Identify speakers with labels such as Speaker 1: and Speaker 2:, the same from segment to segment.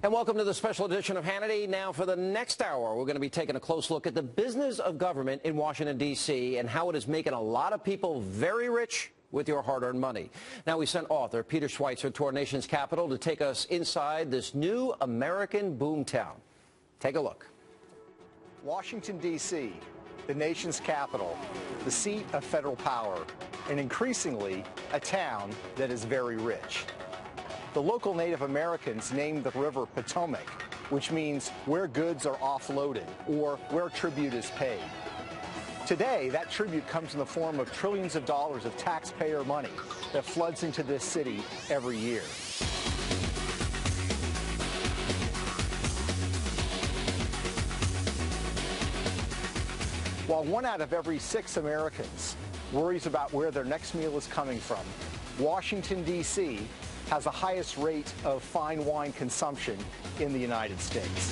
Speaker 1: And welcome to the special edition of Hannity. Now for the next hour, we're going to be taking a close look at the business of government in Washington, D.C. and how it is making a lot of people very rich with your hard-earned money. Now we sent author Peter Schweitzer to our nation's capital to take us inside this new American boomtown. Take a look.
Speaker 2: Washington, D.C., the nation's capital, the seat of federal power, and increasingly a town that is very rich. The local Native Americans named the river Potomac, which means where goods are offloaded or where tribute is paid. Today, that tribute comes in the form of trillions of dollars of taxpayer money that floods into this city every year. While 1 out of every 6 Americans worries about where their next meal is coming from, Washington, D.C. has the highest rate of fine wine consumption in the United States.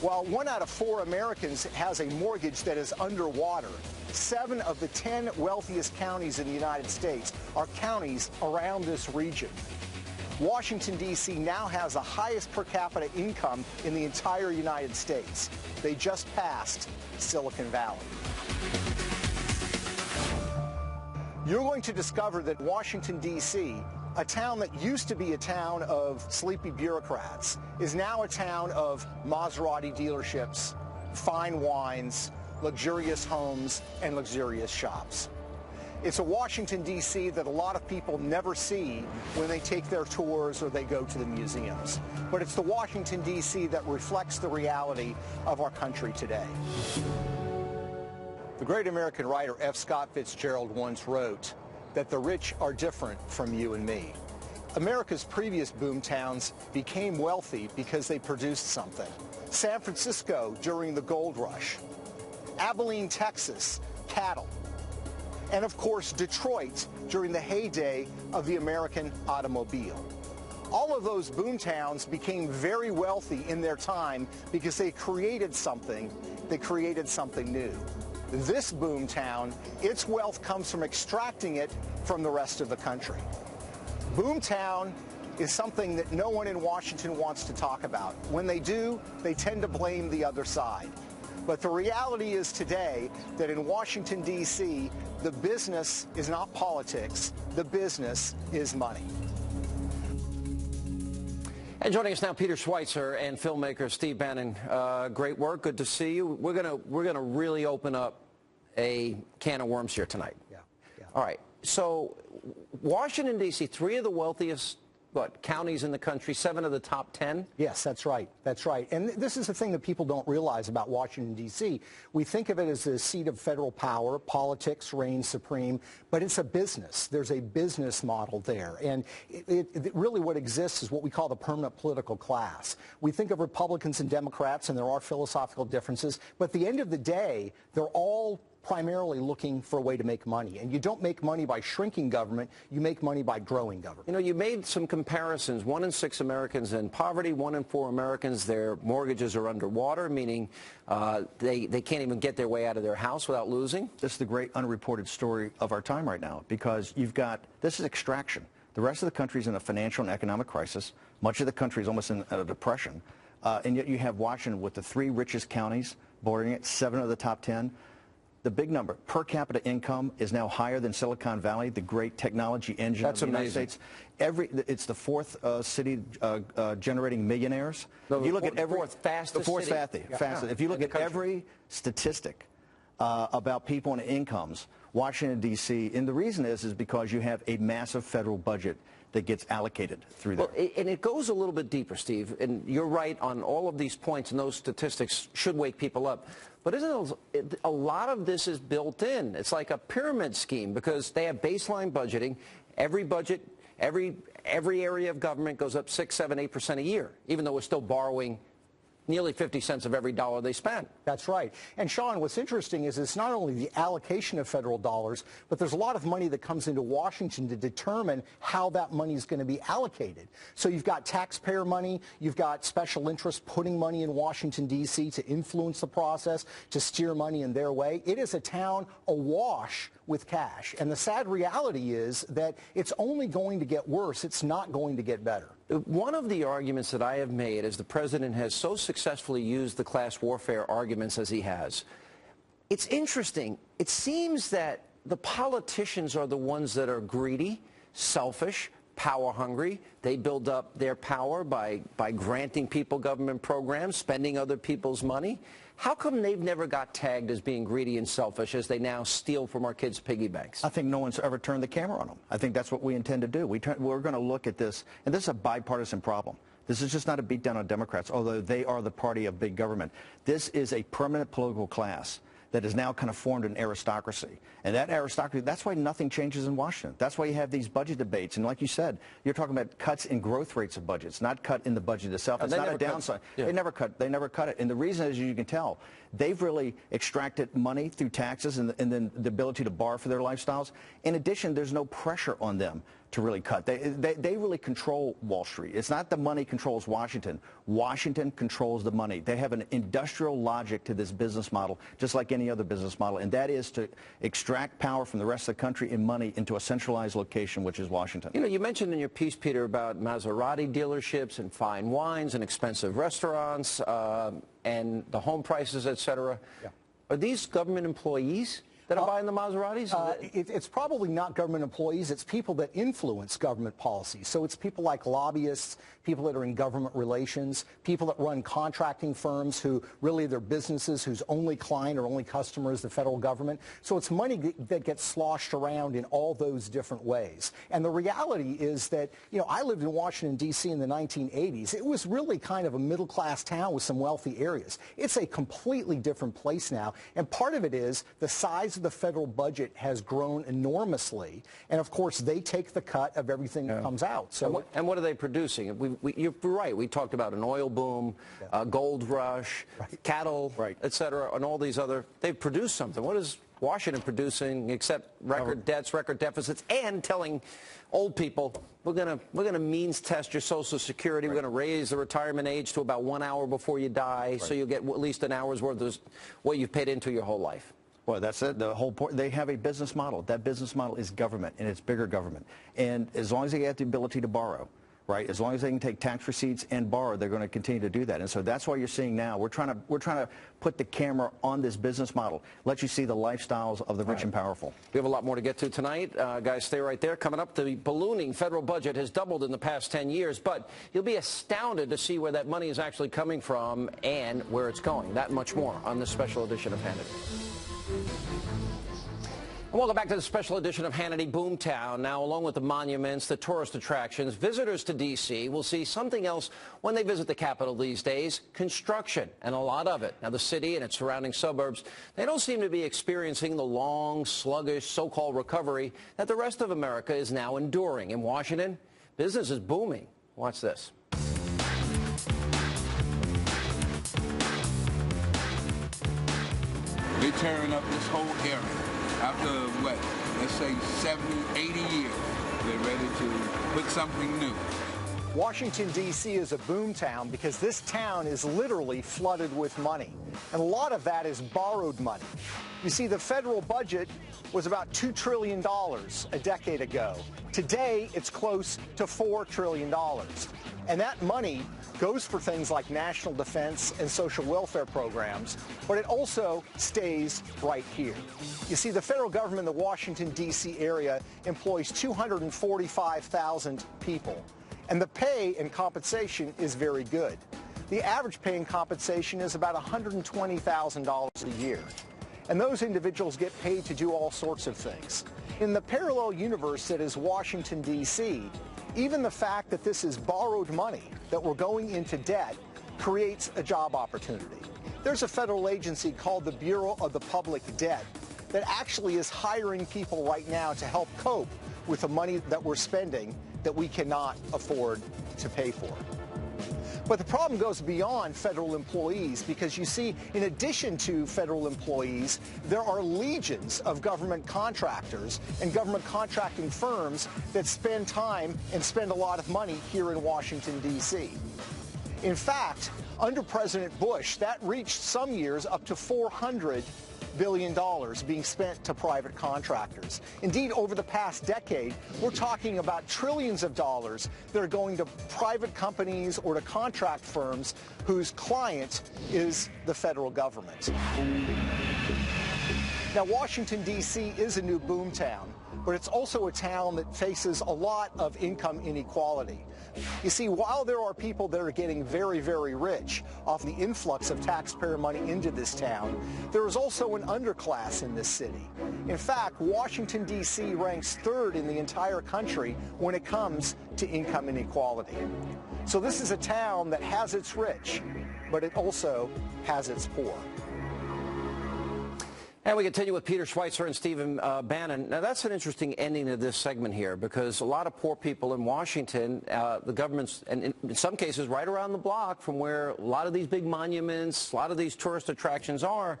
Speaker 2: While 1 out of 4 Americans has a mortgage that is underwater, 7 of the 10 wealthiest counties in the United States are counties around this region. Washington, D.C. now has the highest per capita income in the entire United States. They just passed Silicon Valley. You're going to discover that Washington, D.C., a town that used to be a town of sleepy bureaucrats, is now a town of Maserati dealerships, fine wines, luxurious homes, and luxurious shops. It's a Washington, D.C. that a lot of people never see when they take their tours or they go to the museums. But it's the Washington, D.C. that reflects the reality of our country today. The great American writer F. Scott Fitzgerald once wrote that the rich are different from you and me. America's previous boomtowns became wealthy because they produced something. San Francisco during the gold rush, Abilene, Texas, cattle, and of course Detroit during the heyday of the American automobile. All of those boomtowns became very wealthy in their time because they created something new. This boomtown, its wealth comes from extracting it from the rest of the country. Boomtown is something that no one in Washington wants to talk about. When they do, they tend to blame the other side. But the reality is today that in Washington, D.C., the business is not politics. The business is money.
Speaker 1: And joining us now, Peter Schweitzer and filmmaker Steve Bannon. Great work. Good to see you. We're gonna really open up a can of worms here tonight.
Speaker 2: Yeah.
Speaker 1: All right. So, Washington, D.C., 3 of the wealthiest counties in the country, 7 of the top 10?
Speaker 2: Yes, that's right. That's right. And this is the thing that people don't realize about Washington, D.C. We think of it as the seat of federal power. Politics reigns supreme, but it's a business. There's a business model there. And really what exists is what we call the permanent political class. We think of Republicans and Democrats, and there are philosophical differences, but at the end of the day, they're all primarily looking for a way to make money. And you don't make money by shrinking government, you make money by growing government.
Speaker 1: You know, you made some comparisons. 1 in 6 Americans in poverty, 1 in 4 Americans, their mortgages are underwater, meaning they can't even get their way out of their house without losing.
Speaker 3: This is the great unreported story of our time right now, because this is extraction. The rest of the country is in a financial and economic crisis. Much of the country is almost in a depression. And yet you have Washington with the 3 richest counties bordering it, 7 of the top 10. The big number, per capita income, is now higher than Silicon Valley, the great technology engine of the United States. It's the 4th city generating millionaires.
Speaker 1: No,
Speaker 3: if you look at
Speaker 1: every 4th fastest city.
Speaker 3: Fastest. If you look at every statistic about people and incomes, Washington, D.C., and the reason is because you have a massive federal budget that gets allocated through there.
Speaker 1: Well, and it goes a little bit deeper, Steve, and you're right on all of these points, and those statistics should wake people up. But isn't it, a lot of this is built in? It's like a pyramid scheme because they have baseline budgeting. Every budget, every area of government goes up 6, 7, 8% a year, even though we're still borrowing nearly 50 cents of every dollar they spend.
Speaker 2: That's right. And Sean, what's interesting is it's not only the allocation of federal dollars, but there's a lot of money that comes into Washington to determine how that money is going to be allocated. So you've got taxpayer money, you've got special interests putting money in Washington, D.C. to influence the process, to steer money in their way. It is a town awash with cash. And the sad reality is that it's only going to get worse. It's not going to get better.
Speaker 1: One of the arguments that I have made as the president has so successfully used the class warfare arguments as he has, it's interesting. It seems that the politicians are the ones that are greedy, selfish, power hungry. They build up their power by granting people government programs, spending other people's money. How come they've never got tagged as being greedy and selfish as they now steal from our kids' piggy banks?
Speaker 3: I think no one's ever turned the camera on them. I think that's what we intend to do. We're going to look at this, and this is a bipartisan problem. This is just not a beat down on Democrats, although they are the party of big government. This is a permanent political class that has now kind of formed an aristocracy. And that aristocracy, that's why nothing changes in Washington. That's why you have these budget debates. And like you said, you're talking about cuts in growth rates of budgets, not cut in the budget itself. It's not a downside. Yeah. They never cut it. And the reason, as you can tell, they've really extracted money through taxes and then the ability to borrow for their lifestyles. In addition, there's no pressure on them to really cut. They really control Wall Street. It's not the money controls Washington. Washington controls the money. They have an industrial logic to this business model, just like any other business model, and that is to extract power from the rest of the country and money into a centralized location, which is Washington.
Speaker 1: You know, you mentioned in your piece, Peter, about Maserati dealerships and fine wines and expensive restaurants and the home prices, et cetera. Yeah. Are these government employees that are buying the Maseratis?
Speaker 2: It's probably not government employees. It's people that influence government policies. So it's people like lobbyists, people that are in government relations, people that run contracting firms who really their businesses whose only client or only customer is the federal government. So it's money that gets sloshed around in all those different ways. And the reality is that, you know, I lived in Washington, D.C. in the 1980s. It was really kind of a middle-class town with some wealthy areas. It's a completely different place now. And part of it is the size of the federal budget has grown enormously, and of course they take the cut of everything that comes out. So,
Speaker 1: and what are they producing? You're right. We talked about an oil boom, gold rush, cattle, et cetera, and all these other. They've produced something. What is Washington producing except record debts, record deficits, and telling old people we're gonna means test your Social Security. We're gonna raise the retirement age to about 1 hour before you die, so you'll get at least an hour's worth of what you've paid into your whole life.
Speaker 3: Well, that's it. The whole point. They have a business model. That business model is government, and it's bigger government. And as long as they have the ability to borrow, right? As long as they can take tax receipts and borrow, they're going to continue to do that. And so that's why you're seeing now we're trying to put the camera on this business model, let you see the lifestyles of the rich and powerful.
Speaker 1: We have a lot more to get to tonight. Guys, stay right there. Coming up, the ballooning federal budget has doubled in the past 10 years, but you'll be astounded to see where that money is actually coming from and where it's going. That and much more on this special edition of Hannity. Welcome back to the special edition of Hannity BoomTown. Now, along with the monuments, the tourist attractions, visitors to D.C. will see something else when they visit the Capitol these days, construction, and a lot of it. Now, the city and its surrounding suburbs, they don't seem to be experiencing the long, sluggish, so-called recovery that the rest of America is now enduring. In Washington, business is booming. Watch this.
Speaker 4: They're tearing up this whole area. After, what, let's say 70, 80 years, they're ready to put something new.
Speaker 2: Washington, D.C. is a boom town because this town is literally flooded with money. And a lot of that is borrowed money. You see, the federal budget was about $2 trillion a decade ago. Today, it's close to $4 trillion. And that money goes for things like national defense and social welfare programs, but it also stays right here. You see, the federal government in the Washington, D.C. area employs 245,000 people, and the pay and compensation is very good. The average pay and compensation is about $120,000 a year, and those individuals get paid to do all sorts of things. In the parallel universe that is Washington, D.C., even the fact that this is borrowed money, that we're going into debt, creates a job opportunity. There's a federal agency called the Bureau of the Public Debt that actually is hiring people right now to help cope with the money that we're spending that we cannot afford to pay for. But the problem goes beyond federal employees because, you see, in addition to federal employees, there are legions of government contractors and government contracting firms that spend time and spend a lot of money here in Washington, D.C. In fact, under President Bush, that reached some years up to 400 billion being spent to private contractors. Indeed, over the past decade, we're talking about trillions of dollars that are going to private companies or to contract firms whose client is the federal government. Now, Washington, D.C. is a new boomtown, but it's also a town that faces a lot of income inequality. You see, while there are people that are getting very, very rich off the influx of taxpayer money into this town, there is also an underclass in this city. In fact, Washington, D.C. ranks third in the entire country when it comes to income inequality. So this is a town that has its rich, but it also has its poor.
Speaker 1: And we continue with Peter Schweitzer and Stephen Bannon. Now, that's an interesting ending to this segment here, because a lot of poor people in Washington, the government's, and in some cases right around the block from where a lot of these big monuments, a lot of these tourist attractions are.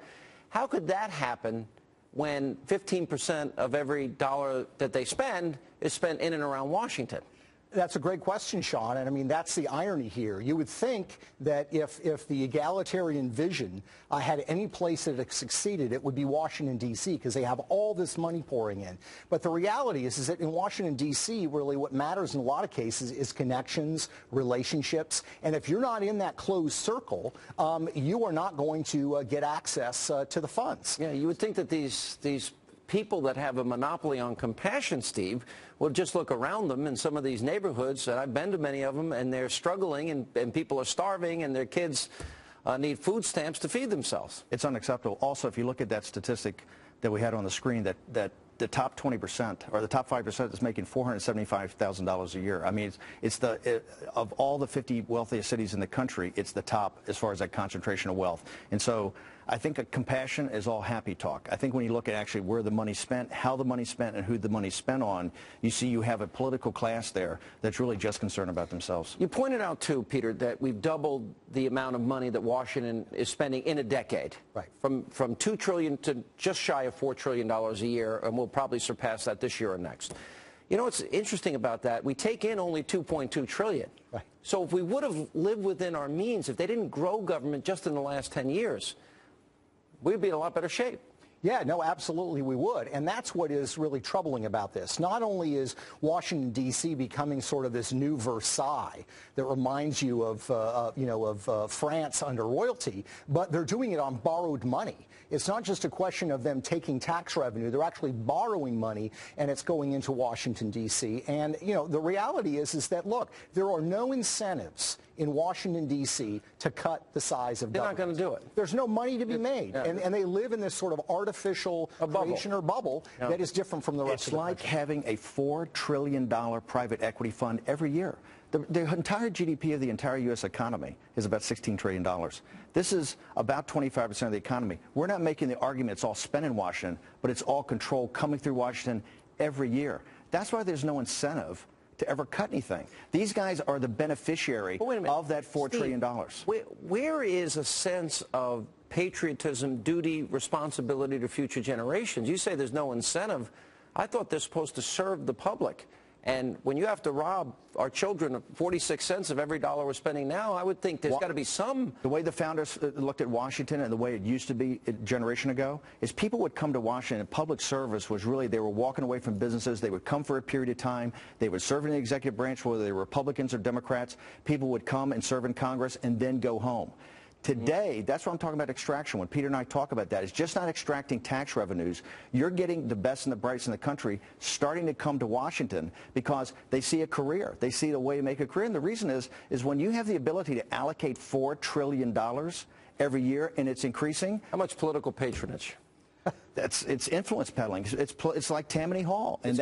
Speaker 1: How could that happen when 15% of every dollar that they spend is spent in and around Washington?
Speaker 2: That's a great question, Sean, and I mean, that's the irony here. You would think that if the egalitarian vision had any place that it succeeded, it would be Washington, D.C., because they have all this money pouring in. But the reality is that in Washington, D.C., really what matters in a lot of cases is connections, relationships, and if you're not in that closed circle, you are not going to get access to the funds.
Speaker 1: Yeah, you would think that these people that have a monopoly on compassion, Steve, will just look around them in some of these neighborhoods, and I've been to many of them, and they're struggling, and people are starving, and their kids need food stamps to feed themselves.
Speaker 3: It's unacceptable. Also, if you look at that statistic that we had on the screen, that the top 20% or the top 5% is making $475,000 a year. I mean, of all the 50 wealthiest cities in the country, it's the top as far as that concentration of wealth. And so I think a compassion is all happy talk. I think when you look at actually where the money's spent, how the money's spent, and who the money's spent on, you see you have a political class there that's really just concerned about themselves.
Speaker 1: You pointed out, too, Peter, that we've doubled the amount of money that Washington is spending in a decade.
Speaker 2: Right.
Speaker 1: From $2 trillion to just shy of $4 trillion a year, and we'll probably surpass that this year or next. You know what's interesting about that? We take in only $2.2 trillion.
Speaker 2: Right.
Speaker 1: So if we would have lived within our means, if they didn't grow government just in the last 10 years, we'd be in a lot better shape.
Speaker 2: Yeah, no, absolutely we would. And that's what is really troubling about this. Not only is Washington, D.C. becoming sort of this new Versailles that reminds you of France under royalty, but they're doing it on borrowed money. It's not just a question of them taking tax revenue. They're actually borrowing money, and it's going into Washington, D.C. And, you know, the reality is that, look, there are no incentives in Washington, D.C. to cut the size of government.
Speaker 1: They're not going to do it.
Speaker 2: There's no money to be made.
Speaker 1: Yeah.
Speaker 2: And they live in this sort of artificial creation or bubble that is different from the rest of the country.
Speaker 3: It's like having a $4 trillion private equity fund every year. The entire GDP of the entire U.S. economy is about $16 trillion. This is about 25% of the economy. We're not making the argument it's all spent in Washington, but it's all controlled coming through Washington every year. That's why there's no incentive to ever cut anything. These guys are the beneficiary of that $4 trillion.
Speaker 1: Where is a sense of patriotism, duty, responsibility to future generations? You say there's no incentive. I thought they're supposed to serve the public. And when you have to rob our children of 46 cents of every dollar we're spending now, I would think there's got to be some...
Speaker 3: The way the founders looked at Washington and the way it used to be a generation ago is people would come to Washington, and public service was really, they were walking away from businesses. They would come for a period of time. They would serve in the executive branch, whether they were Republicans or Democrats. People would come and serve in Congress and then go home. Today, that's what I'm talking about extraction. When Peter and I talk about that, it's just not extracting tax revenues. You're getting the best and the brightest in the country starting to come to Washington because they see a career. They see a way to make a career. And the reason is when you have the ability to allocate $4 trillion every year and it's increasing.
Speaker 1: How much political patronage?
Speaker 3: It's influence peddling. It's like Tammany Hall. And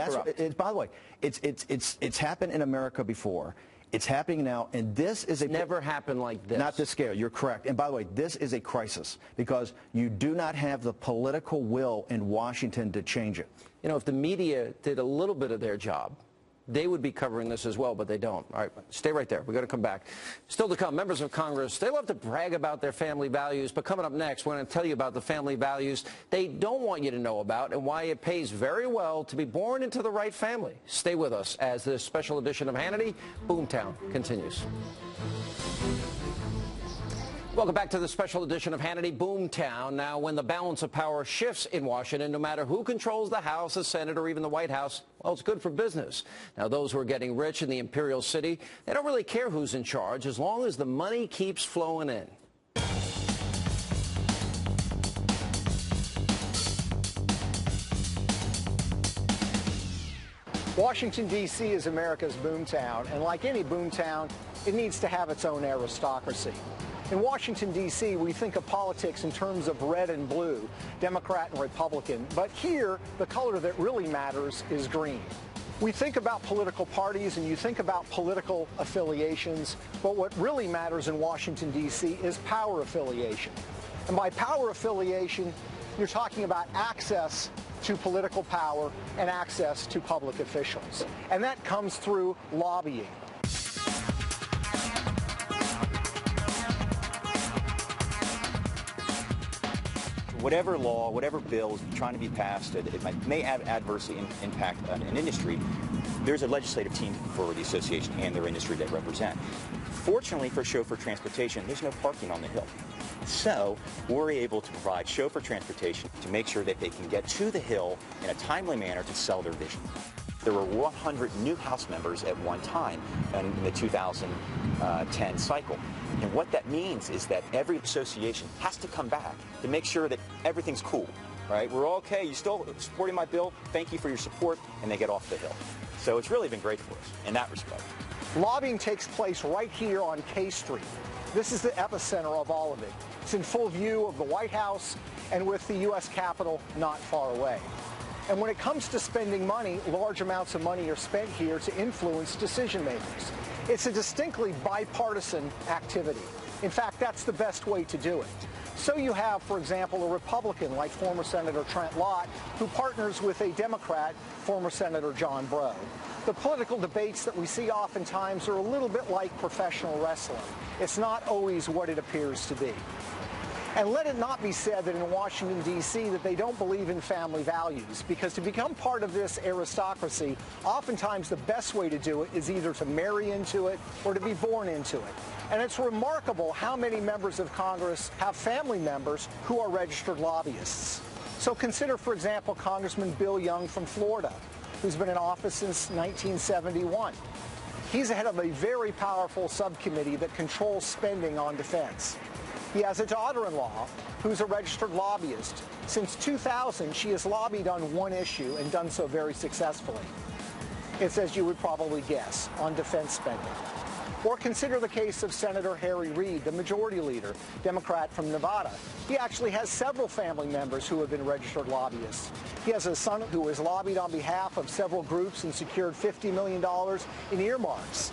Speaker 3: by the way, it's happened in America before. It's happening now, and this is
Speaker 1: never happened like this.
Speaker 3: Not this scale. You're correct. And by the way, this is a crisis because you do not have the political will in Washington to change it.
Speaker 1: You know, if the media did a little bit of their job, they would be covering this as well, but they don't. All right, stay right there. We're going to come back. Still to come, members of Congress, they love to brag about their family values, but coming up next, we're going to tell you about the family values they don't want you to know about and why it pays very well to be born into the right family. Stay with us as this special edition of Hannity, BoomTown, continues. Welcome back to the special edition of Hannity BoomTown. Now, when the balance of power shifts in Washington, no matter who controls the House, the Senate, or even the White House, well, it's good for business. Now, those who are getting rich in the Imperial City, they don't really care who's in charge as long as the money keeps flowing in.
Speaker 2: Washington, D.C. is America's boomtown, and like any boomtown, it needs to have its own aristocracy. In Washington, D.C., we think of politics in terms of red and blue, Democrat and Republican, but here, the color that really matters is green. We think about political parties and you think about political affiliations, but what really matters in Washington, D.C. is power affiliation. And by power affiliation, you're talking about access to political power and access to public officials. And that comes through lobbying.
Speaker 5: Whatever law, whatever bill is trying to be passed, it may adversely impact an industry, there's a legislative team for the association and their industry they represent. Fortunately for chauffeur transportation, there's no parking on the Hill. So we're able to provide chauffeur transportation to make sure that they can get to the Hill in a timely manner to sell their vision. There were 100 new House members at one time in the 2010 cycle. And what that means is that every association has to come back to make sure that everything's cool, right? We're okay, you still supporting my bill, thank you for your support, and they get off the Hill. So it's really been great for us in that respect.
Speaker 2: Lobbying takes place right here on K Street. This is the epicenter of all of it. It's in full view of the White House and with the U.S. Capitol not far away. And when it comes to spending money, large amounts of money are spent here to influence decision makers. It's a distinctly bipartisan activity. In fact, that's the best way to do it. So you have, for example, a Republican like former Senator Trent Lott, who partners with a Democrat, former Senator John Breaux. The political debates that we see oftentimes are a little bit like professional wrestling. It's not always what it appears to be. And let it not be said that in Washington, D.C., that they don't believe in family values, because to become part of this aristocracy, oftentimes the best way to do it is either to marry into it or to be born into it. And it's remarkable how many members of Congress have family members who are registered lobbyists. So consider, for example, Congressman Bill Young from Florida, who's been in office since 1971. He's head of a very powerful subcommittee that controls spending on defense. He has a daughter-in-law who's a registered lobbyist. Since 2000, she has lobbied on one issue and done so very successfully. It's, as you would probably guess, on defense spending. Or consider the case of Senator Harry Reid, the majority leader, Democrat from Nevada. He actually has several family members who have been registered lobbyists. He has a son who has lobbied on behalf of several groups and secured $50 million in earmarks.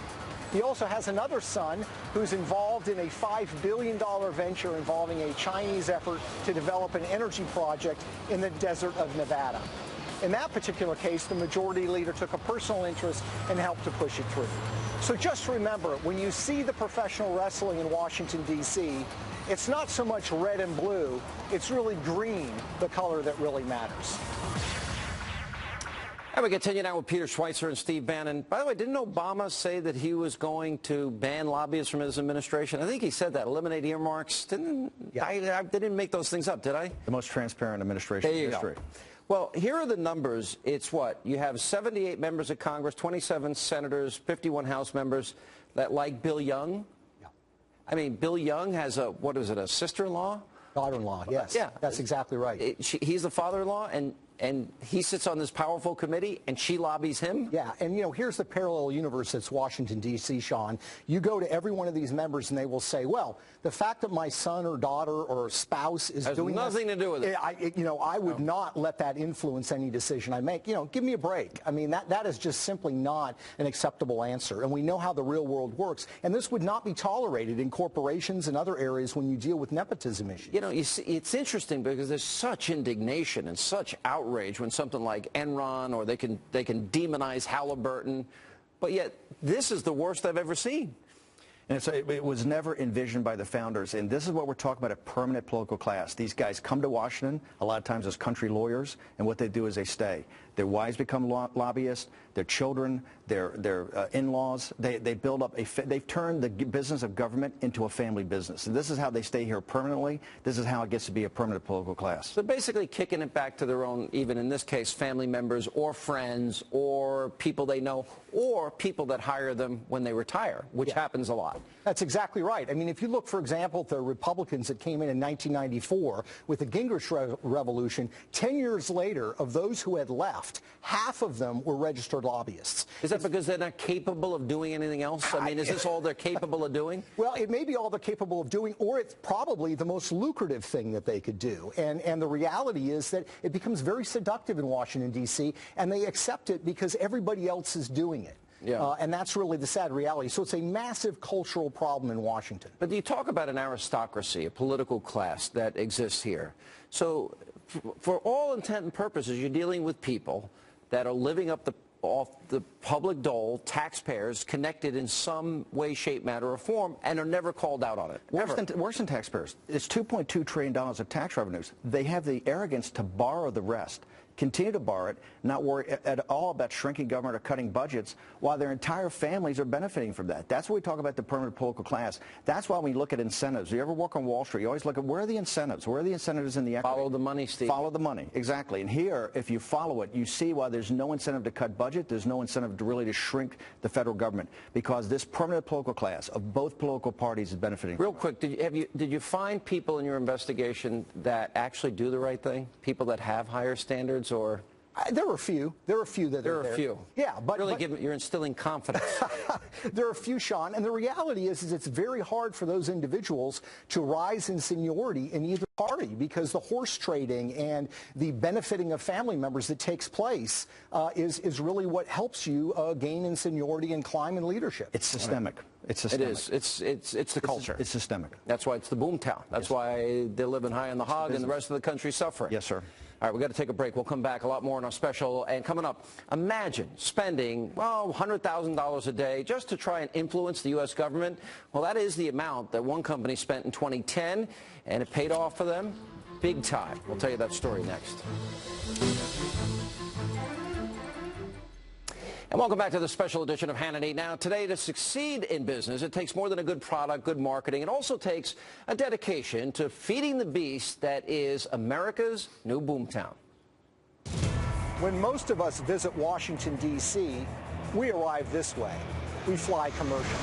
Speaker 2: He also has another son who's involved in a $5 billion venture involving a Chinese effort to develop an energy project in the desert of Nevada. In that particular case, the majority leader took a personal interest and helped to push it through. So just remember, when you see the professional wrestling in Washington, D.C., it's not so much red and blue, it's really green, the color that really matters.
Speaker 1: And we continue now with Peter Schweitzer and Steve Bannon. By the way, didn't Obama say that he was going to ban lobbyists from his administration? I think he said that, eliminate earmarks. I didn't make those things up, did I?
Speaker 3: The most transparent administration in history.
Speaker 1: Well, here are the numbers. It's what? You have 78 members of Congress, 27 senators, 51 House members that like Bill Young.
Speaker 2: Yeah.
Speaker 1: I mean, Bill Young has a, what is it, a sister-in-law?
Speaker 2: Daughter-in-law, yes.
Speaker 1: Yeah.
Speaker 2: That's exactly right.
Speaker 1: He's the father-in-law, and he sits on this powerful committee, and she lobbies him?
Speaker 2: Yeah, and you know, here's the parallel universe that's Washington, D.C., Sean. You go to every one of these members, and they will say, well, the fact that my son or daughter or spouse is doing this...
Speaker 1: Has nothing to do with it.
Speaker 2: I would not let that influence any decision I make. You know, give me a break. I mean, that is just simply not an acceptable answer, and we know how the real world works, and this would not be tolerated in corporations and other areas when you deal with nepotism issues.
Speaker 1: You know, you see, it's interesting because there's such indignation and such outrage when something like Enron, or they can demonize Halliburton, but yet this is the worst I've ever seen.
Speaker 3: And it was never envisioned by the founders, and this is what we're talking about, a permanent political class. These guys come to Washington, a lot of times as country lawyers, and what they do is they stay. Their wives become lobbyists. Their children, their in-laws. They build up they've turned the business of government into a family business. And this is how they stay here permanently. This is how it gets to be a permanent political class.
Speaker 1: So basically kicking it back to their own, even in this case, family members or friends or people they know or people that hire them when they retire, which happens a lot.
Speaker 2: That's exactly right. I mean, if you look, for example, at the Republicans that came in 1994 with the Gingrich Revolution, 10 years later, of those who had left, half of them were registered lobbyists.
Speaker 1: Is that because they're not capable of doing anything else? I mean, is this all they're capable of doing?
Speaker 2: Well, it may be all they're capable of doing, or it's probably the most lucrative thing that they could do. And the reality is that it becomes very seductive in Washington, D.C., and they accept it because everybody else is doing it.
Speaker 1: Yeah.
Speaker 2: And that's really the sad reality. So it's a massive cultural problem in Washington.
Speaker 1: But you talk about an aristocracy, a political class that exists here. So for all intent and purposes, you're dealing with people that are living up off the public dole, taxpayers connected in some way, shape, matter, or form, and are never called out on it.
Speaker 3: Worse than taxpayers. It's $2.2 trillion of tax revenues. They have the arrogance to borrow the rest, continue to borrow it, not worry at all about shrinking government or cutting budgets, while their entire families are benefiting from that. That's what we talk about the permanent political class. That's why we look at incentives. You ever work on Wall Street, you always look at where are the incentives? Where are the incentives in the equity?
Speaker 1: Follow the money, Steve.
Speaker 3: Follow the money, exactly. And here, if you follow it, you see why there's no incentive to cut budget, there's no incentive to really to shrink the federal government, because this permanent political class of both political parties is benefiting.
Speaker 1: Real quick, did you find people in your investigation that actually do the right thing? People that have higher standards, or?
Speaker 2: There are a few. There are a few that
Speaker 1: there are a few.
Speaker 2: Yeah, but
Speaker 1: you're instilling confidence.
Speaker 2: There are a few, Sean, and the reality is it's very hard for those individuals to rise in seniority in either party, because the horse trading and the benefiting of family members that takes place is really what helps you gain in seniority and climb in leadership.
Speaker 3: It's systemic. It's systemic.
Speaker 1: It is. It's the culture.
Speaker 3: It's systemic.
Speaker 1: That's why it's the BoomTown. That's why they're living high on the hog and the rest of the country's suffering.
Speaker 3: Yes, sir.
Speaker 1: All right, we've got to take a break. We'll come back a lot more on our special. And coming up, imagine spending, well, $100,000 a day just to try and influence the U.S. government. Well, that is the amount that one company spent in 2010, and it paid off for them big time. We'll tell you that story next. And welcome back to the special edition of Hannity. Now, today, to succeed in business, it takes more than a good product, good marketing. It also takes a dedication to feeding the beast that is America's new BoomTown.
Speaker 2: When most of us visit Washington, D.C., we arrive this way. We fly commercial.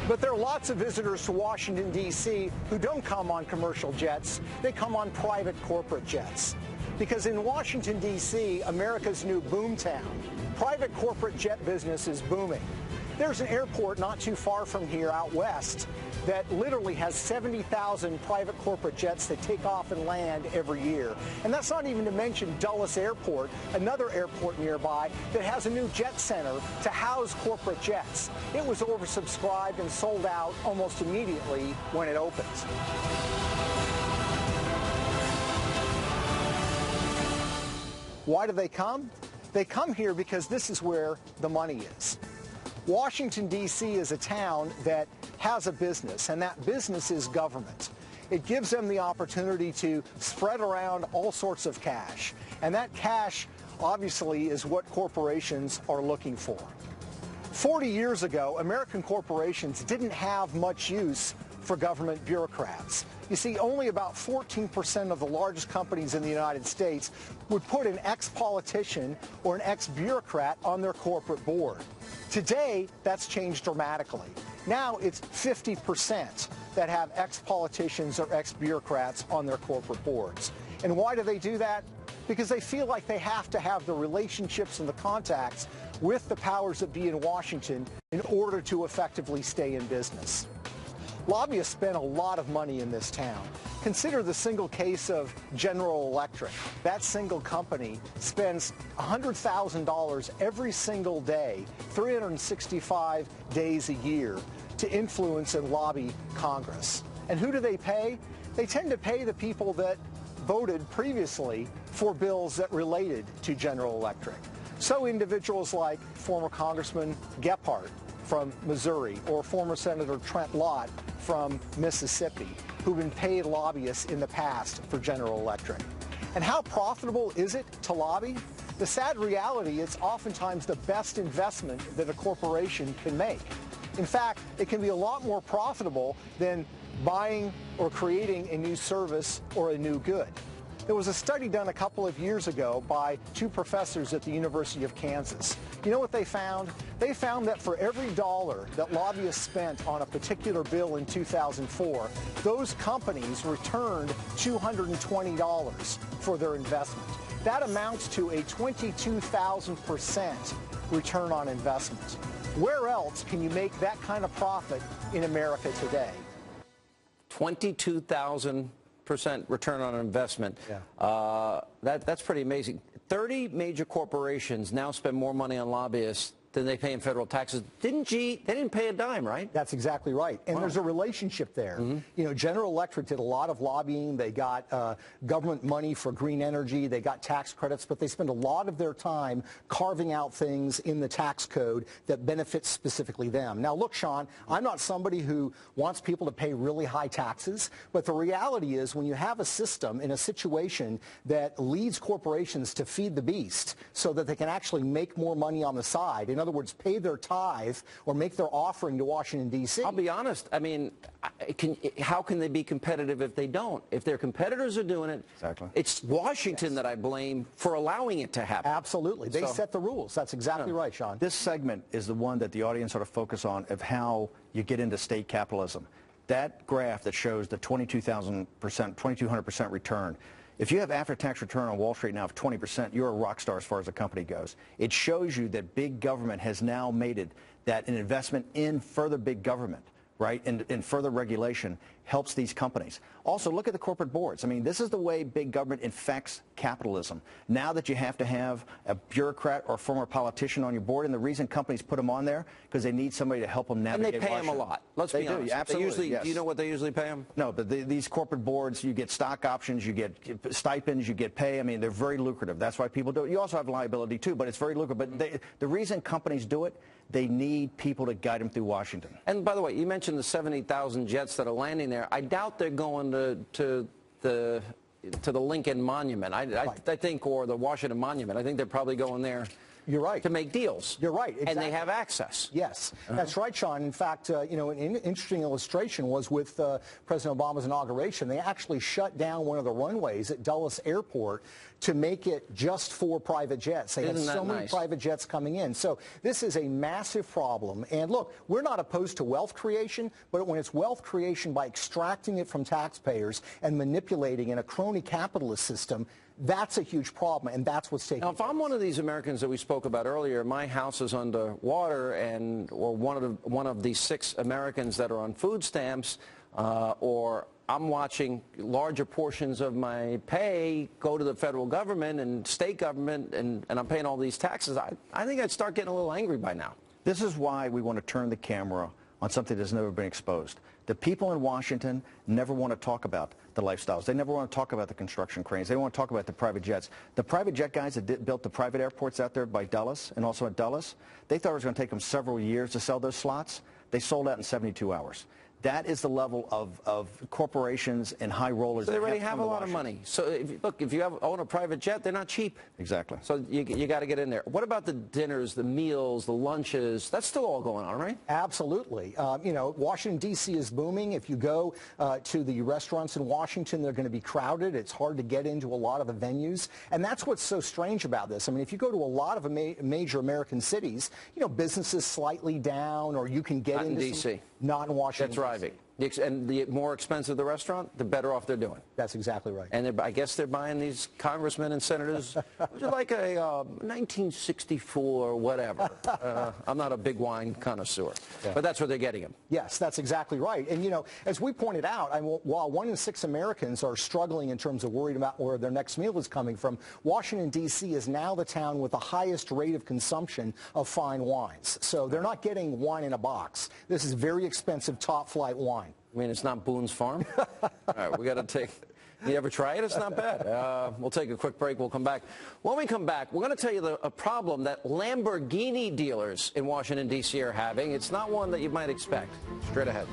Speaker 2: But there are lots of visitors to Washington, D.C. who don't come on commercial jets. They come on private corporate jets. Because in Washington, D.C., America's new BoomTown, private corporate jet business is booming. There's an airport not too far from here out west that literally has 70,000 private corporate jets that take off and land every year. And that's not even to mention Dulles Airport, another airport nearby that has a new jet center to house corporate jets. It was oversubscribed and sold out almost immediately when it opens. Why do they come? They come here because this is where the money is. Washington, D.C. is a town that has a business, and that business is government. It gives them the opportunity to spread around all sorts of cash, and that cash obviously is what corporations are looking for. 40 years ago, American corporations didn't have much use for government bureaucrats. You see, only about 14% of the largest companies in the United States would put an ex-politician or an ex-bureaucrat on their corporate board. Today, that's changed dramatically. Now it's 50% that have ex-politicians or ex-bureaucrats on their corporate boards. And why do they do that? Because they feel like they have to have the relationships and the contacts with the powers that be in Washington in order to effectively stay in business. Lobbyists spend a lot of money in this town. Consider the single case of General Electric. That single company spends $100,000 every single day, 365 days a year, to influence and lobby Congress. And who do they pay? They tend to pay the people that voted previously for bills that related to General Electric. So individuals like former Congressman Gephardt from Missouri or former Senator Trent Lott from Mississippi, who've been paid lobbyists in the past for General Electric. And how profitable is it to lobby? The sad reality is oftentimes the best investment that a corporation can make. In fact, it can be a lot more profitable than buying or creating a new service or a new good. There was a study done a couple of years ago by two professors at the University of Kansas. You know what they found? They found that for every dollar that lobbyists spent on a particular bill in 2004, those companies returned $220 for their investment. That amounts to a 22,000% return on investment. Where else can you make that kind of profit in America today?
Speaker 1: 22,000% return on investment.
Speaker 2: Yeah.
Speaker 1: That's pretty amazing. 30 major corporations now spend more money on lobbyists than they pay in federal taxes. They didn't pay a dime, right?
Speaker 2: That's exactly right. And there's a relationship there. You know, General Electric did a lot of lobbying. They got government money for green energy. They got tax credits, but they spend a lot of their time carving out things in the tax code that benefit specifically them. Now, look, Sean, I'm not somebody who wants people to pay really high taxes, but the reality is when you have a system in a situation that leads corporations to feed the beast so that they can actually make more money on the side, in other words, pay their tithe or make their offering to Washington, D.C.
Speaker 1: I'll be honest. I mean, how can they be competitive if they don't? If their competitors are doing it,
Speaker 3: exactly.
Speaker 1: It's Washington that I blame for allowing it to happen.
Speaker 2: Absolutely. They set the rules. That's exactly right, Sean.
Speaker 3: This segment is the one that the audience ought to focus on of how you get into state capitalism. That graph that shows the 2,200% return. If you have after-tax return on Wall Street now of 20%, you're a rock star as far as the company goes. It shows you that big government has now made it that an investment in further big government, right, and further regulation helps these companies. Also, look at the corporate boards. I mean, this is the way big government infects capitalism. Now that you have to have a bureaucrat or a former politician on your board, and the reason companies put them on there, because they need somebody to help them navigate
Speaker 1: And they pay
Speaker 3: Washington.
Speaker 1: them a lot. Let's be honest.
Speaker 3: Absolutely, yes.
Speaker 1: Do you know what they usually pay them?
Speaker 3: No, but these corporate boards, you get stock options, you get stipends, you get pay. I mean, they're very lucrative. That's why people do it. You also have liability, too, but it's very lucrative. But the reason companies do it, they need people to guide them through Washington.
Speaker 1: And by the way, you mentioned the 70,000 jets that are landing there. I doubt they're going to the Lincoln Monument, I think, or the Washington Monument. I think they're probably going there.
Speaker 2: You're right.
Speaker 1: To make deals.
Speaker 2: You're right. Exactly.
Speaker 1: And they have access.
Speaker 2: Yes, that's right, Sean. In fact, you know, an interesting illustration was with President Obama's inauguration. They actually shut down one of the runways at Dulles Airport to make it just for private jets. They had so many private jets coming in. So this is a massive problem. And look, we're not opposed to wealth creation, but when it's wealth creation by extracting it from taxpayers and manipulating in a crony capitalist system, that's a huge problem, and that's what's taking
Speaker 1: Now, if I'm one of these Americans that we spoke about earlier, my house is underwater, or one of the 6 Americans that are on food stamps, or I'm watching larger portions of my pay go to the federal government and state government, and I'm paying all these taxes, I think I'd start getting a little angry by now.
Speaker 3: This is why we want to turn the camera on something that's never been exposed. The people in Washington never want to talk about the lifestyles. They never want to talk about the construction cranes. They don't want to talk about the private jets. The private jet guys that built the private airports out there by Dulles and also at Dulles, they thought it was going to take them several years to sell those slots. They sold out in 72 hours. That is the level of corporations and high rollers.
Speaker 1: So they already have a lot of money. So if you own a private jet, they're not cheap.
Speaker 3: Exactly.
Speaker 1: So you got to get in there. What about the dinners, the meals, the lunches? That's still all going on, right?
Speaker 2: Absolutely. You know, Washington, D.C. is booming. If you go to the restaurants in Washington, they're going to be crowded. It's hard to get into a lot of the venues. And that's what's so strange about this. I mean, if you go to a lot of major American cities, you know, business is slightly down, or you can get into
Speaker 1: D.C.
Speaker 2: Not in Washington.
Speaker 1: That's driving. And the more expensive the restaurant, the better off they're doing.
Speaker 2: That's exactly right.
Speaker 1: And I guess they're buying these congressmen and senators, which is like a 1964 whatever. I'm not a big wine connoisseur, but that's where they're getting them.
Speaker 2: Yes, that's exactly right. And, you know, as we pointed out, while 1 in 6 Americans are struggling in terms of worried about where their next meal is coming from, Washington, D.C. is now the town with the highest rate of consumption of fine wines. So they're not getting wine in a box. This is very expensive, top-flight wine.
Speaker 1: I mean, it's not Boone's Farm. All right, we got to take. You ever try it? It's not bad. We'll take a quick break. We'll come back. When we come back, we're going to tell you a problem that Lamborghini dealers in Washington, D.C. are having. It's not one that you might expect. Straight ahead.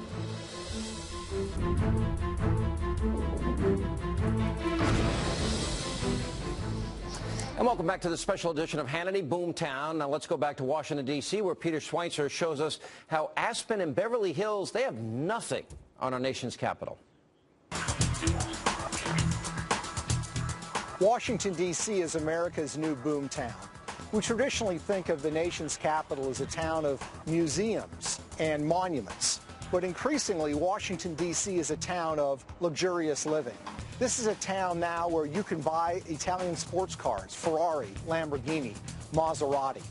Speaker 1: And welcome back to the special edition of Hannity, BoomTown. Now let's go back to Washington, D.C., where Peter Schweitzer shows us how Aspen and Beverly Hills, they have nothing on our nation's capital.
Speaker 2: Washington, D.C. is America's new boomtown. We traditionally think of the nation's capital as a town of museums and monuments. But increasingly, Washington, D.C. is a town of luxurious living. This is a town now where you can buy Italian sports cars, Ferrari, Lamborghini, Maserati.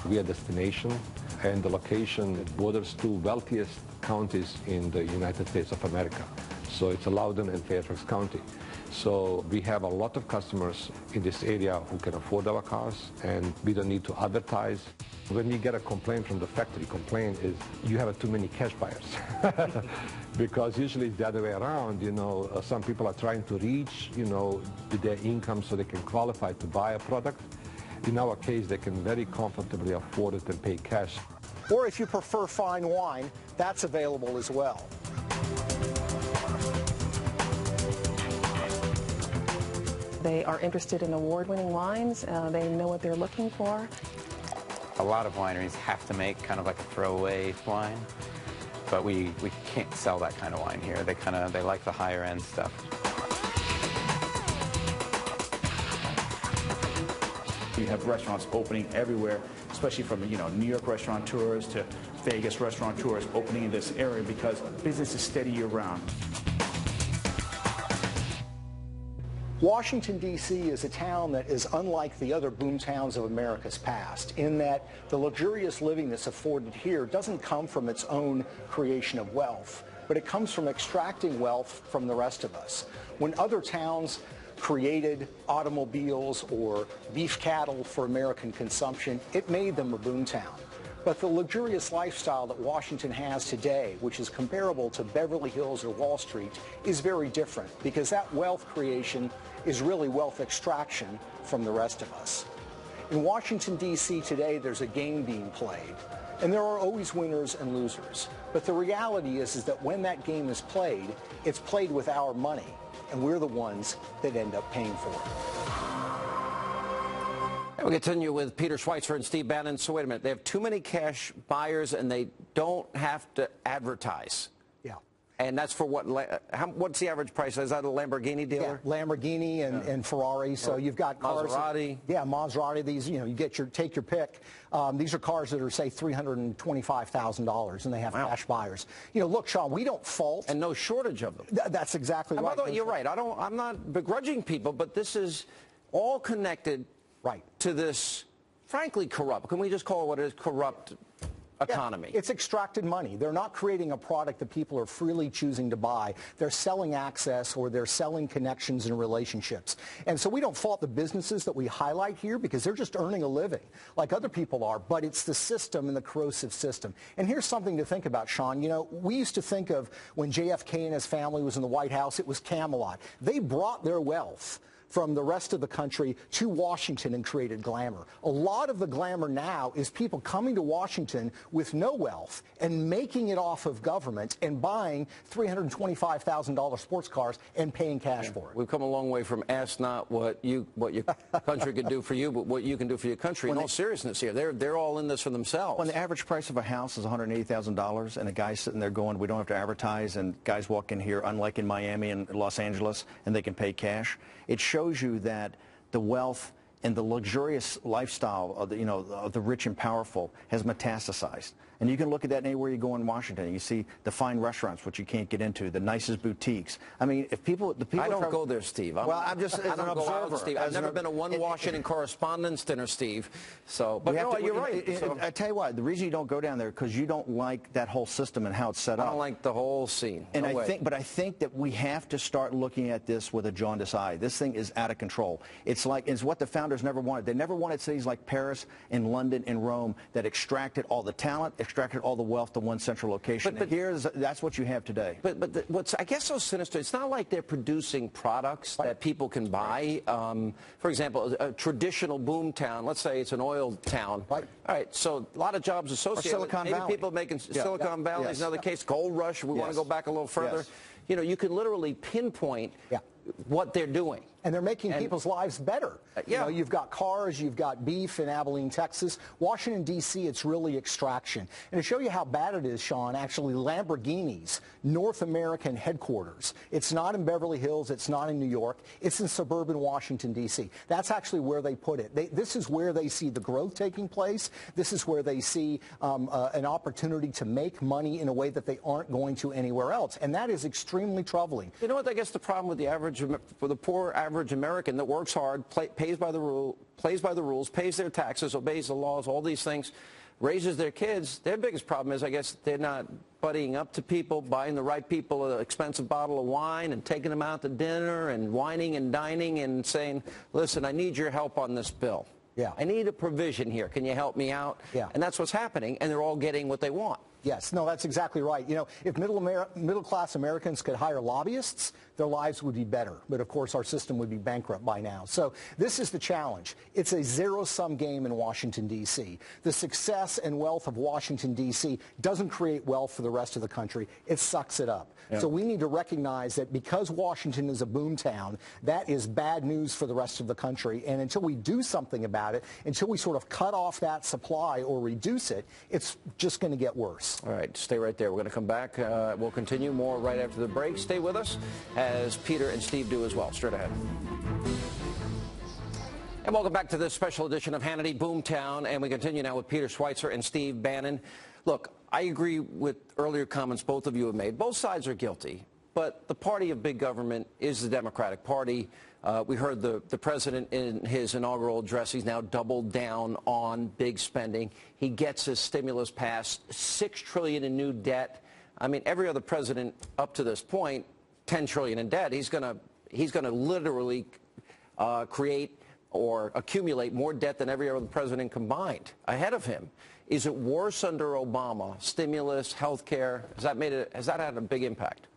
Speaker 6: We are a destination, and the location borders two wealthiest counties in the United States of America. So it's Loudoun and Fairfax County. So we have a lot of customers in this area who can afford our cars, and we don't need to advertise. When we get a complaint from the factory, complaint is you have too many cash buyers. Because usually it's the other way around, some people are trying to reach, with their income so they can qualify to buy a product. In our case, they can very comfortably afford it and pay cash.
Speaker 2: Or if you prefer fine wine, that's available as well.
Speaker 7: They are interested in award-winning wines. They know what they're looking for.
Speaker 8: A lot of wineries have to make kind of like a throwaway wine, but we can't sell that kind of wine here. They like the higher end stuff.
Speaker 9: We have restaurants opening everywhere, especially from New York restaurateurs to Vegas restaurateurs opening in this area because business is steady year-round.
Speaker 2: Washington, D.C. is a town that is unlike the other boomtowns of America's past in that the luxurious living that's afforded here doesn't come from its own creation of wealth, but it comes from extracting wealth from the rest of us. When other towns created automobiles or beef cattle for American consumption, it made them a boomtown. But the luxurious lifestyle that Washington has today, which is comparable to Beverly Hills or Wall Street, is very different because that wealth creation is really wealth extraction from the rest of us. In Washington, D.C. today, there's a game being played, and there are always winners and losers. But the reality is that when that game is played, it's played with our money, and we're the ones that end up paying for it.
Speaker 1: We'll continue with Peter Schweitzer and Steve Bannon. So wait a minute, they have too many cash buyers and they don't have to advertise.
Speaker 2: Yeah.
Speaker 1: And that's for what? What's the average price? Is that a Lamborghini dealer?
Speaker 2: Yeah, Lamborghini and Ferrari. So you've got cars.
Speaker 1: Maserati.
Speaker 2: Maserati. These, you take your pick. These are cars that are, say, $325,000, and they have cash buyers. Look, Sean, we don't fault.
Speaker 1: And no shortage of them.
Speaker 2: That's exactly right.
Speaker 1: You're right. I'm not begrudging people, but this is all connected. Right. To this, frankly, corrupt, can we just call it what it is, corrupt economy?
Speaker 2: Yeah, it's extracted money. They're not creating a product that people are freely choosing to buy. They're selling access or they're selling connections and relationships. And so we don't fault the businesses that we highlight here because they're just earning a living like other people are, but it's the system and the corrosive system. And here's something to think about, Sean. We used to think of when JFK and his family was in the White House, it was Camelot. They brought their wealth from the rest of the country to Washington and created glamour. A lot of the glamour now is people coming to Washington with no wealth and making it off of government and buying $325,000 sports cars and paying cash for it.
Speaker 1: We've come a long way from ask not what your country can do for you, but what you can do for your country. In all seriousness here, they're all in this for themselves.
Speaker 3: When the average price of a house is $180,000 and a guy's sitting there going, we don't have to advertise, and guys walk in here, unlike in Miami and Los Angeles, and they can pay cash, it shows you that the wealth and the luxurious lifestyle of the rich and powerful has metastasized. And you can look at that anywhere you go in Washington. You see the fine restaurants, which you can't get into, the nicest boutiques. I mean, if people,
Speaker 1: I don't go there, Steve.
Speaker 3: I'm just as an observer.
Speaker 1: Steve. I've never been to one Washington Correspondents' dinner, Steve. So, but no, you're right.
Speaker 3: I tell you what, the reason you don't go down there because you don't like that whole system and how it's set up.
Speaker 1: I don't like the whole scene.
Speaker 3: And I think that we have to start looking at this with a jaundiced eye. This thing is out of control. It's what the founders never wanted. They never wanted cities like Paris and London and Rome that extracted all the talent, extracted all the wealth to one central location. That's what you have today.
Speaker 1: But what's, I guess, so sinister, it's not like they're producing products that people can buy. For example, a traditional boom town, let's say it's an oil town. Right. All right, so a lot of jobs associated with
Speaker 3: Silicon Valley.
Speaker 1: People making Silicon Valley is another case. Gold Rush, we want to go back a little further.
Speaker 3: Yes.
Speaker 1: You can literally pinpoint what they're doing.
Speaker 2: And they're making people's lives better.
Speaker 1: Yeah.
Speaker 2: You know, you've got cars, you've got beef in Abilene, Texas. Washington, D.C., it's really extraction. And to show you how bad it is, Sean, actually Lamborghini's North American headquarters, it's not in Beverly Hills, it's not in New York, it's in suburban Washington, D.C. That's actually where they put it. This is where they see the growth taking place. This is where they see an opportunity to make money in a way that they aren't going to anywhere else. And that is extremely troubling.
Speaker 1: You know what? I guess the problem with the poor average American that works hard, plays by the rules, pays their taxes, obeys the laws, all these things, raises their kids, their biggest problem is, I guess, they're not buddying up to people, buying the right people an expensive bottle of wine and taking them out to dinner and wining and dining and saying, listen, I need your help on this bill.
Speaker 2: Yeah.
Speaker 1: I need a provision here. Can you help me out?
Speaker 2: Yeah.
Speaker 1: And that's what's happening, and they're all getting what they want.
Speaker 2: Yes, no, that's exactly right. You know, if middle-class Americans could hire lobbyists, their lives would be better. But, of course, our system would be bankrupt by now. So this is the challenge. It's a zero-sum game in Washington, D.C. The success and wealth of Washington, D.C. doesn't create wealth for the rest of the country. It sucks it up. Yeah. So we need to recognize that because Washington is a boomtown, that is bad news for the rest of the country. And until we do something about it, until we sort of cut off that supply or reduce it, it's just going to get worse.
Speaker 1: All right, stay right there. We're going to come back. We'll continue more right after the break. Stay with us as Peter and Steve do as well. Straight ahead. And welcome back to this special edition of Hannity BoomTown. And we continue now with Peter Schweitzer and Steve Bannon. Look, I agree with earlier comments both of you have made. Both sides are guilty. But the party of big government is the Democratic Party. We heard the president in his inaugural address. He's now doubled down on big spending. He gets his stimulus passed, $6 trillion in new debt. I mean, every other president up to this point, $10 trillion in debt. He's going to literally create or accumulate more debt than every other president combined ahead of him. Is it worse under Obama? Stimulus, health care, has that had a big impact?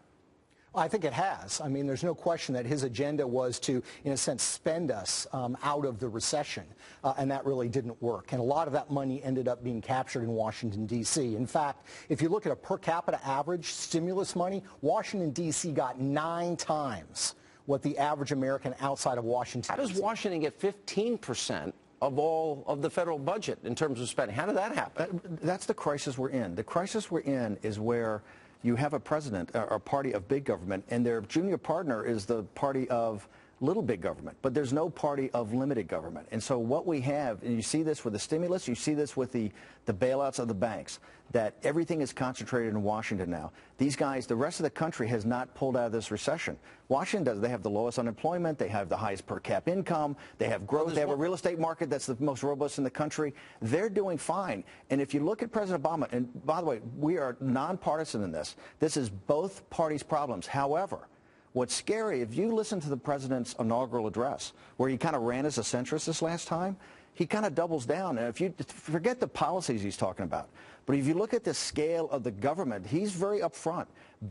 Speaker 2: I think it has. I mean, there's no question that his agenda was to, in a sense, spend us out of the recession, and that really didn't work. And a lot of that money ended up being captured in Washington, D.C. In fact, if you look at a per capita average stimulus money, Washington, D.C. got 9 times what the average American outside of Washington.
Speaker 1: How does Washington get 15% of all of the federal budget in terms of spending? How did that happen?
Speaker 3: That's the crisis we're in. The crisis we're in is where you have a president, or a party of big government, and their junior partner is the party of little big government, but there's no party of limited government. And so what we have, and you see this with the stimulus, you see this with the bailouts of the banks, that everything is concentrated in Washington now. These guys, the rest of the country has not pulled out of this recession. Washington does. They have the lowest unemployment. They have the highest per cap income. They have growth. They have a real estate market that's the most robust in the country. They're doing fine. And if you look at President Obama, and by the way, we are nonpartisan in this. This is both parties' problems. However, what's scary, if you listen to the president's inaugural address, where he kind of ran as a centrist this last time, he kind of doubles down. And if you forget the policies he's talking about, but if you look at the scale of the government, he's very upfront.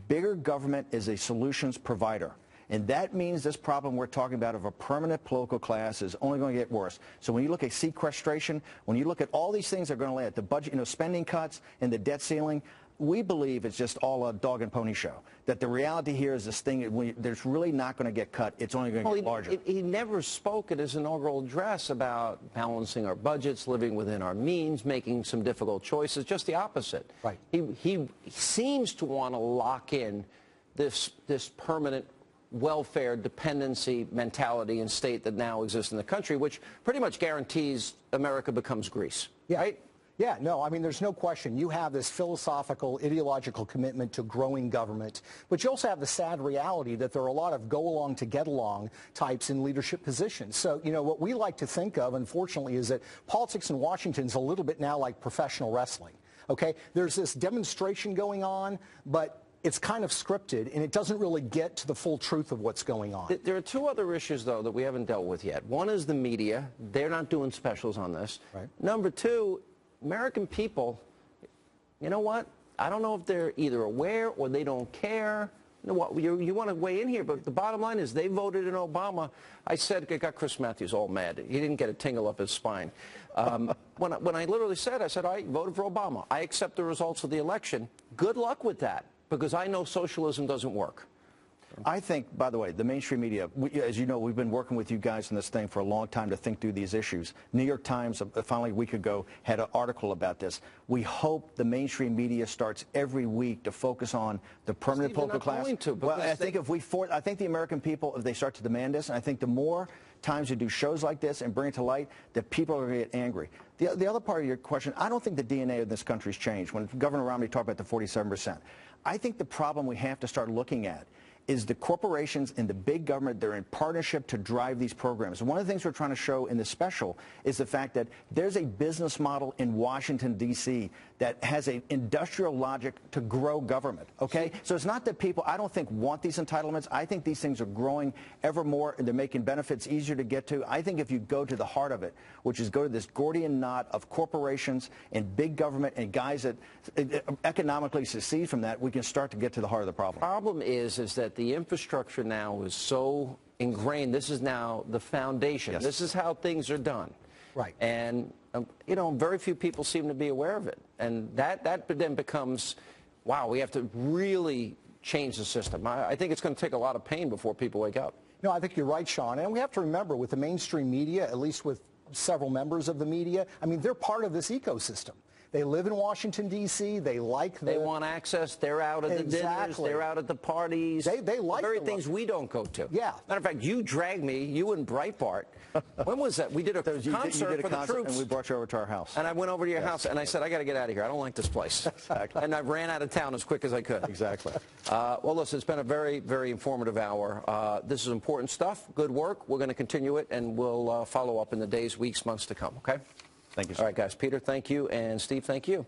Speaker 3: Bigger government is a solutions provider. And that means this problem we're talking about of a permanent political class is only going to get worse. So when you look at sequestration, when you look at all these things that are going to lay at the budget, spending cuts and the debt ceiling, we believe it's just all a dog and pony show. That the reality here is this thing, there's really not going to get cut. It's only going to get larger.
Speaker 1: He never spoke at his inaugural address about balancing our budgets, living within our means, making some difficult choices. Just the opposite.
Speaker 2: Right.
Speaker 1: He seems to want to lock in this permanent welfare dependency mentality and state that now exists in the country, which pretty much guarantees America becomes Greece.
Speaker 2: Yeah.
Speaker 1: Right?
Speaker 2: Yeah, no, I mean, there's no question. You have this philosophical, ideological commitment to growing government, but you also have the sad reality that there are a lot of go-along to get-along types in leadership positions. So, what we like to think of, unfortunately, is that politics in Washington is a little bit now like professional wrestling, okay? There's this demonstration going on, but it's kind of scripted, and it doesn't really get to the full truth of what's going on.
Speaker 1: There are 2 other issues, though, that we haven't dealt with yet. One is the media. They're not doing specials on this.
Speaker 2: Right.
Speaker 1: Number 2, American people, you know what? I don't know if they're either aware or they don't care. You want to weigh in here, but the bottom line is they voted in Obama. I got Chris Matthews all mad. He didn't get a tingle up his spine. When I literally said, I voted for Obama. I accept the results of the election. Good luck with that, because I know socialism doesn't work.
Speaker 3: I think, by the way, the mainstream media, as you know, we've been working with you guys on this thing for a long time to think through these issues. New York Times, finally a week ago, had an article about this. We hope the mainstream media starts every week to focus on the permanent political class. Well, I think I think the American people, if they start to demand this, and I think the more times you do shows like this and bring it to light, that people are going to get angry. The other part of your question, I don't think the DNA of this country's changed. When Governor Romney talked about the 47%, I think the problem we have to start looking at is the corporations and the big government, they're in partnership to drive these programs. And one of the things we're trying to show in this special is the fact that there's a business model in Washington, D.C. that has an industrial logic to grow government, okay? So it's not that people, I don't think, want these entitlements. I think these things are growing ever more, and they're making benefits easier to get to. I think if you go to the heart of it, which is go to this Gordian knot of corporations and big government and guys that economically succeed from that, we can start to get to the heart of the problem.
Speaker 1: The problem is that the infrastructure now is so ingrained. This is now the foundation.
Speaker 3: Yes.
Speaker 1: This is how things are done.
Speaker 2: Right.
Speaker 1: And, you know, very few people seem to be aware of it. And that then becomes, wow, we have to really change the system. I think it's going to take a lot of pain before people wake up.
Speaker 2: No, I think you're right, Sean. And we have to remember, with the mainstream media, at least with several members of the media, I mean, they're part of this ecosystem. They live in Washington, D.C. They like the...
Speaker 1: They want access. They're out at the dinners. They're out at the parties.
Speaker 2: They like
Speaker 1: the very things we don't go to.
Speaker 2: Yeah.
Speaker 1: Matter of fact, you dragged me, you and Breitbart. When was that? We did a concert for the troops.
Speaker 3: And we brought you over to our house.
Speaker 1: And I went over to your house, and I said, I got to get out of here. I don't like this place.
Speaker 3: Exactly.
Speaker 1: And I ran out of town as quick as I could.
Speaker 3: Exactly.
Speaker 1: Well, listen, it's been a very, very informative hour. This is important stuff. Good work. We're going to continue it, and we'll follow up in the days, weeks, months to come, okay?
Speaker 3: Thank you, sir.
Speaker 1: All right, guys. Peter, thank you. And Steve, thank you.